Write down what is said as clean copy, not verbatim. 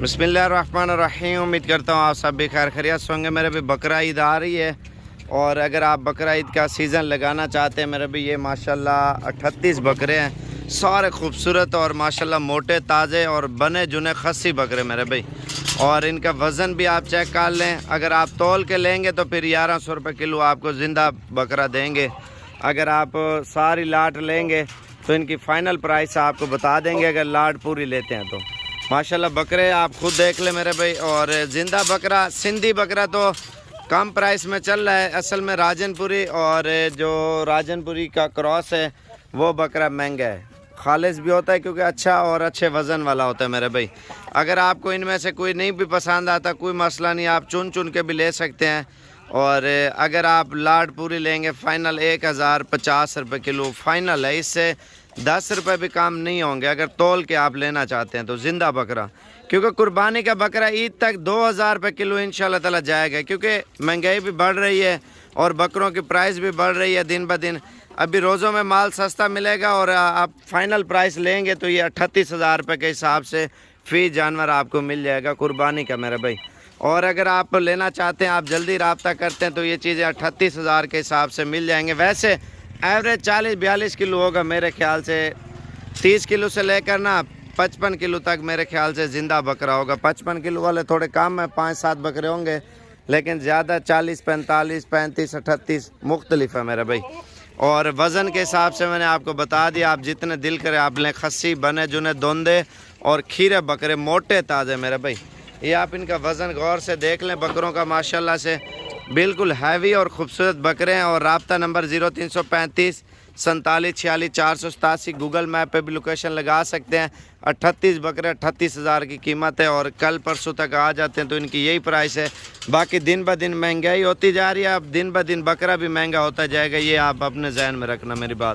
बिस्मिल्लाहिर्रहमानिर्रहीम। उम्मीद करता हूँ आप सब भी खैर खैरियत से होंगे। मेरे भी बकरा ईद आ रही है और अगर आप बकरा ईद का सीज़न लगाना चाहते हैं, मेरे भी ये माशाल्लाह 38 बकरे हैं, सारे खूबसूरत और माशाल्लाह मोटे ताज़े और बने जुने खस्सी बकरे मेरे भाई। और इनका वज़न भी आप चेक कर लें, अगर आप तौल के लेंगे तो फिर 1100 रुपये किलो आपको ज़िंदा बकरा देंगे। अगर आप सारी लाट लेंगे तो इनकी फ़ाइनल प्राइस आपको बता देंगे, अगर लाट पूरी लेते हैं तो। माशाल्लाह बकरे आप खुद देख ले मेरे भाई। और ज़िंदा बकरा, सिंधी बकरा तो कम प्राइस में चल रहा है, असल में राजनपुरी और जो राजनपुरी का क्रॉस है वो बकरा महंगा है, खालिस भी होता है क्योंकि अच्छा और अच्छे वज़न वाला होता है मेरे भाई। अगर आपको इनमें से कोई नहीं भी पसंद आता, कोई मसला नहीं, आप चुन चुन के भी ले सकते हैं। और अगर आप लाट पूरी लेंगे फ़ाइनल 1050 रुपये किलो फ़ाइनल है, इससे 10 रुपये भी कम नहीं होंगे अगर तौल के आप लेना चाहते हैं तो ज़िंदा बकरा। क्योंकि कुर्बानी का बकरा ईद तक 2000 रुपये किलो इंशाल्लाह ताला जाएगा, क्योंकि महंगाई भी बढ़ रही है और बकरों की प्राइस भी बढ़ रही है दिन ब दिन। अभी रोज़ों में माल सस्ता मिलेगा और आप फ़ाइनल प्राइस लेंगे तो ये 38,000 रुपये के हिसाब से फ़ी जानवर आपको मिल जाएगा कुर्बानी का मेरे भाई। और अगर आप लेना चाहते हैं, आप जल्दी रब्ता करते हैं तो ये चीज़ें 38,000 के हिसाब से मिल जाएंगे। वैसे एवरेज 40-42 किलो होगा मेरे ख्याल से, 30 किलो से लेकर ना 55 किलो तक मेरे ख्याल से ज़िंदा बकरा होगा। 55 किलो वाले थोड़े कम है, 5-7 बकरे होंगे, लेकिन ज़्यादा 40, 45, 35, 38 मुख्तलिफ है मेरे भाई। और वज़न के हिसाब से मैंने आपको बता दिया, आप जितने दिल करे आप लें, खस्सी बने जुने दोंदे और खीरे बकरे मोटे ताज़े मेरे भाई। ये आप इनका वज़न गौर से देख लें बकरों का, माशाल्लाह से बिल्कुल हैवी और ख़ूबसूरत बकरे हैं। और रब्ता नंबर 0335 47 46 487, गूगल मैप पे भी लोकेशन लगा सकते हैं। 38 बकरे 38,000 की कीमत है और कल परसों तक आ जाते हैं तो इनकी यही प्राइस है। बाकी दिन ब दिन महंगाई होती जा रही है, अब दिन ब दिन बकरा भी महंगा होता जाएगा, ये आप अपने जहन में रखना मेरी बात।